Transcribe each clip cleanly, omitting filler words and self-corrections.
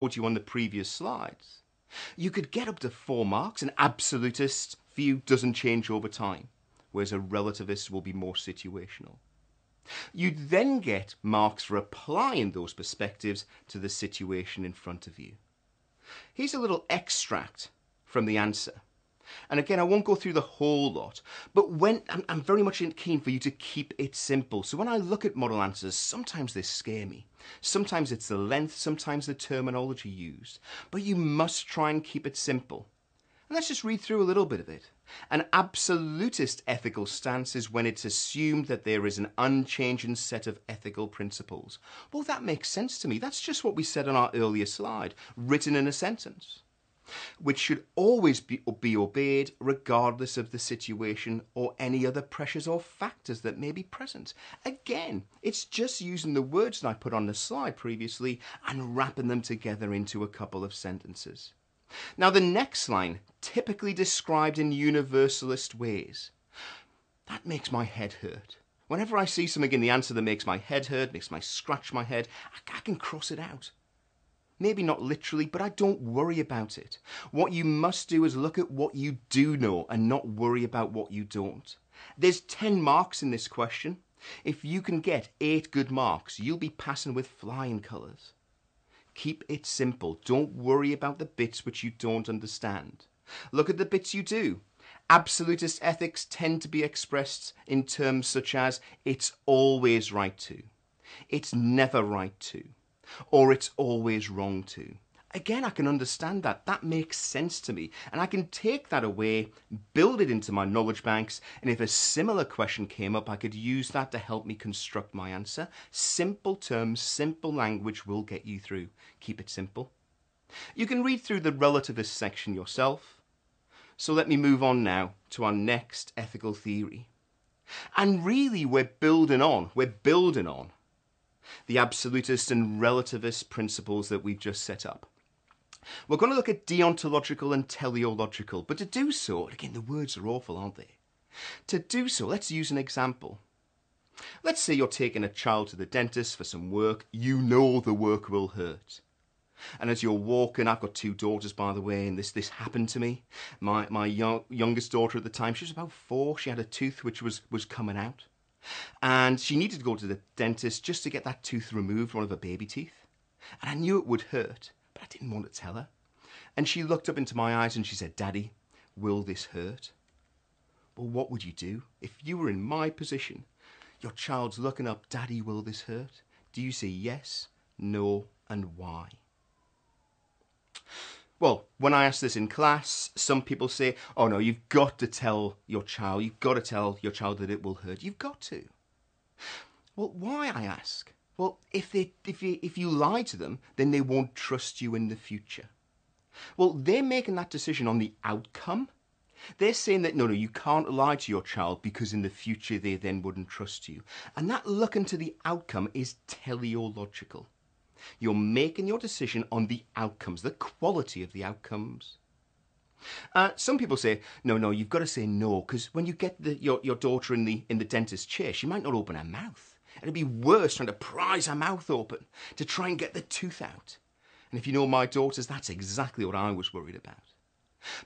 you on the previous slides, you could get up to 4 marks. An absolutist view doesn't change over time, whereas a relativist will be more situational. You'd then get marks for applying those perspectives to the situation in front of you. Here's a little extract from the answer. And again, I won't go through the whole lot, but I'm very much keen for you to keep it simple. So when I look at model answers, sometimes they scare me. Sometimes it's the length, sometimes the terminology used. But you must try and keep it simple. And let's just read through a little bit of it. An absolutist ethical stance is when it's assumed that there is an unchanging set of ethical principles. Well, that makes sense to me. That's just what we said on our earlier slide, written in a sentence. Which should always be obeyed regardless of the situation or any other pressures or factors that may be present. Again, it's just using the words that I put on the slide previously and wrapping them together into a couple of sentences. Now the next line, typically described in universalist ways. That makes my head hurt. Whenever I see something in the answer that makes my head hurt, makes me scratch my head, I can cross it out. Maybe not literally, but I don't worry about it. What you must do is look at what you do know and not worry about what you don't. There's 10 marks in this question. If you can get 8 good marks, you'll be passing with flying colours. Keep it simple. Don't worry about the bits which you don't understand. Look at the bits you do. Absolutist ethics tend to be expressed in terms such as it's always right to, it's never right to, or it's always wrong to. Again, I can understand that. That makes sense to me. And I can take that away, build it into my knowledge banks, and if a similar question came up, I could use that to help me construct my answer. Simple terms, simple language will get you through. Keep it simple. You can read through the relativist section yourself. So let me move on now to our next ethical theory. And really, we're building on the absolutist and relativist principles that we've just set up. We're going to look at deontological and teleological, but to do so, again, the words are awful, aren't they? To do so, let's use an example. Let's say you're taking a child to the dentist for some work. You know the work will hurt. And as you're walking, I've got 2 daughters, by the way, and this happened to me. My youngest daughter at the time, she was about 4. She had a tooth which was coming out. And she needed to go to the dentist just to get that tooth removed, one of her baby teeth. And I knew it would hurt, but I didn't want to tell her. And she looked up into my eyes and she said, "Daddy, will this hurt?" Well, what would you do? If you were in my position, your child's looking up, "Daddy, will this hurt?" Do you say yes, no, and why? Well, when I ask this in class, some people say, "Oh no, you've got to tell your child, that it will hurt. You've got to." Well, why, I ask? Well, if you lie to them, then they won't trust you in the future. Well, they're making that decision on the outcome. They're saying that, no, you can't lie to your child because in the future they then wouldn't trust you. And that looking to the outcome is teleological. You're making your decision on the outcomes, the quality of the outcomes. Some people say, no, you've got to say no, because when you get your daughter in the dentist's chair, she might not open her mouth. It'd be worse trying to prise her mouth open to try and get the tooth out. And if you know my daughters, that's exactly what I was worried about.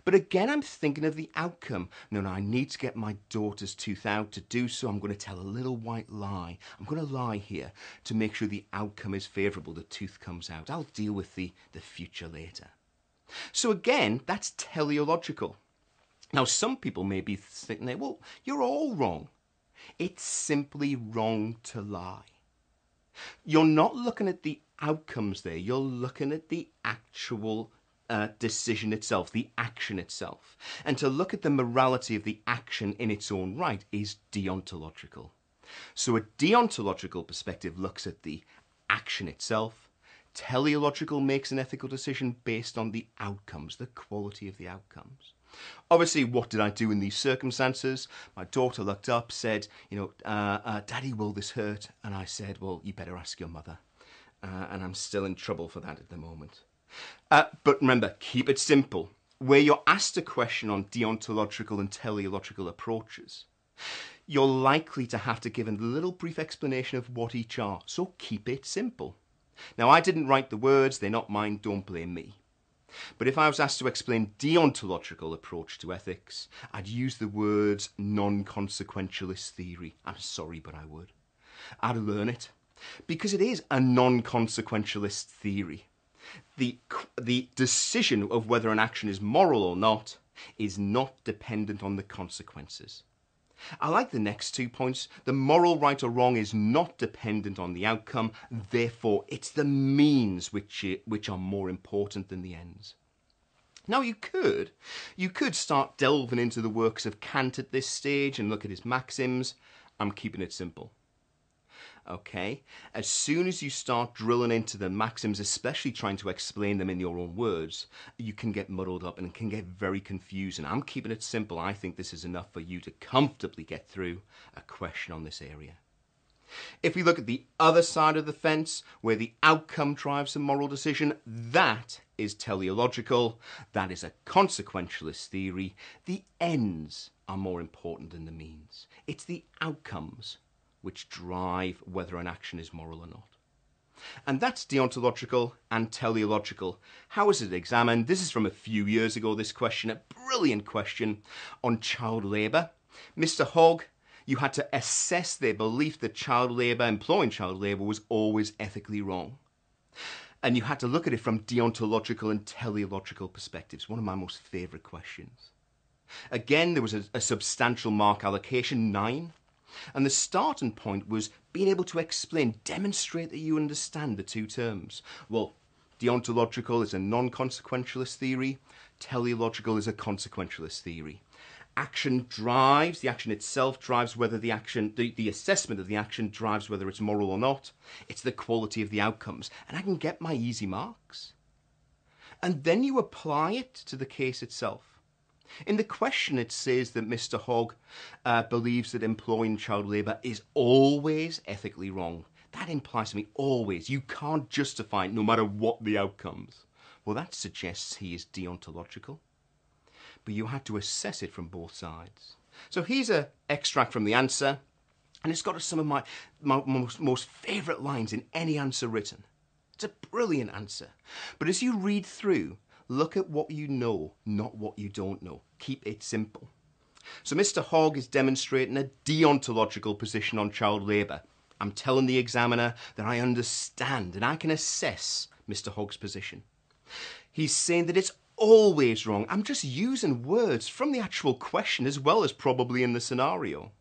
But again, I'm thinking of the outcome. No, I need to get my daughter's tooth out. To do so, I'm going to tell a little white lie. I'm going to lie here to make sure the outcome is favourable. The tooth comes out. I'll deal with the future later. So again, that's teleological. Now, some people may be thinking, well, you're all wrong. It's simply wrong to lie. You're not looking at the outcomes there. You're looking at the actual decision itself, the action itself. And to look at the morality of the action in its own right is deontological. So a deontological perspective looks at the action itself. Teleological makes an ethical decision based on the outcomes, the quality of the outcomes. Obviously, what did I do in these circumstances? My daughter looked up, said, "Daddy, will this hurt?" And I said, "Well, you better ask your mother." And I'm still in trouble for that at the moment. But remember, keep it simple. Where you're asked a question on deontological and teleological approaches, you're likely to have to give a little brief explanation of what each are. So keep it simple. Now, I didn't write the words, they're not mine, don't blame me. But if I was asked to explain deontological approach to ethics, I'd use the words non-consequentialist theory. I'm sorry, but I would. I'd learn it. Because it is a non-consequentialist theory. The decision of whether an action is moral or not is not dependent on the consequences. I like the next 2 points. The moral right or wrong is not dependent on the outcome. Therefore, it's the means which are more important than the ends. Now, you could start delving into the works of Kant at this stage and look at his maxims. I'm keeping it simple. Okay, as soon as you start drilling into the maxims, especially trying to explain them in your own words, you can get muddled up and it can get very confusing. I'm keeping it simple. I think this is enough for you to comfortably get through a question on this area. If we look at the other side of the fence, where the outcome drives the moral decision, that is teleological. That is a consequentialist theory. The ends are more important than the means. It's the outcomes which drive whether an action is moral or not. And that's deontological and teleological. How is it examined? This is from a few years ago, this question, a brilliant question on child labour. Mr. Hogg, you had to assess their belief that child labour, employing child labour, was always ethically wrong. And you had to look at it from deontological and teleological perspectives. One of my most favourite questions. Again, there was a substantial mark allocation, 9. And the starting point was being able to explain, demonstrate that you understand the two terms. Well, deontological is a non-consequentialist theory. Teleological is a consequentialist theory. Action drives, the action itself drives whether the action, the assessment of the action drives whether it's moral or not. It's the quality of the outcomes. And I can get my easy marks. And then you apply it to the case itself. In the question, it says that Mr. Hogg believes that employing child labour is always ethically wrong. That implies to me always. You can't justify it no matter what the outcomes. Well, that suggests he is deontological. But you had to assess it from both sides. So here's an extract from the answer, and it's got some of my most favourite lines in any answer written. It's a brilliant answer. But as you read through, look at what you know, not what you don't know. Keep it simple. So Mr. Hogg is demonstrating a deontological position on child labour. I'm telling the examiner that I understand and I can assess Mr. Hogg's position. He's saying that it's always wrong. I'm just using words from the actual question as well as probably in the scenario.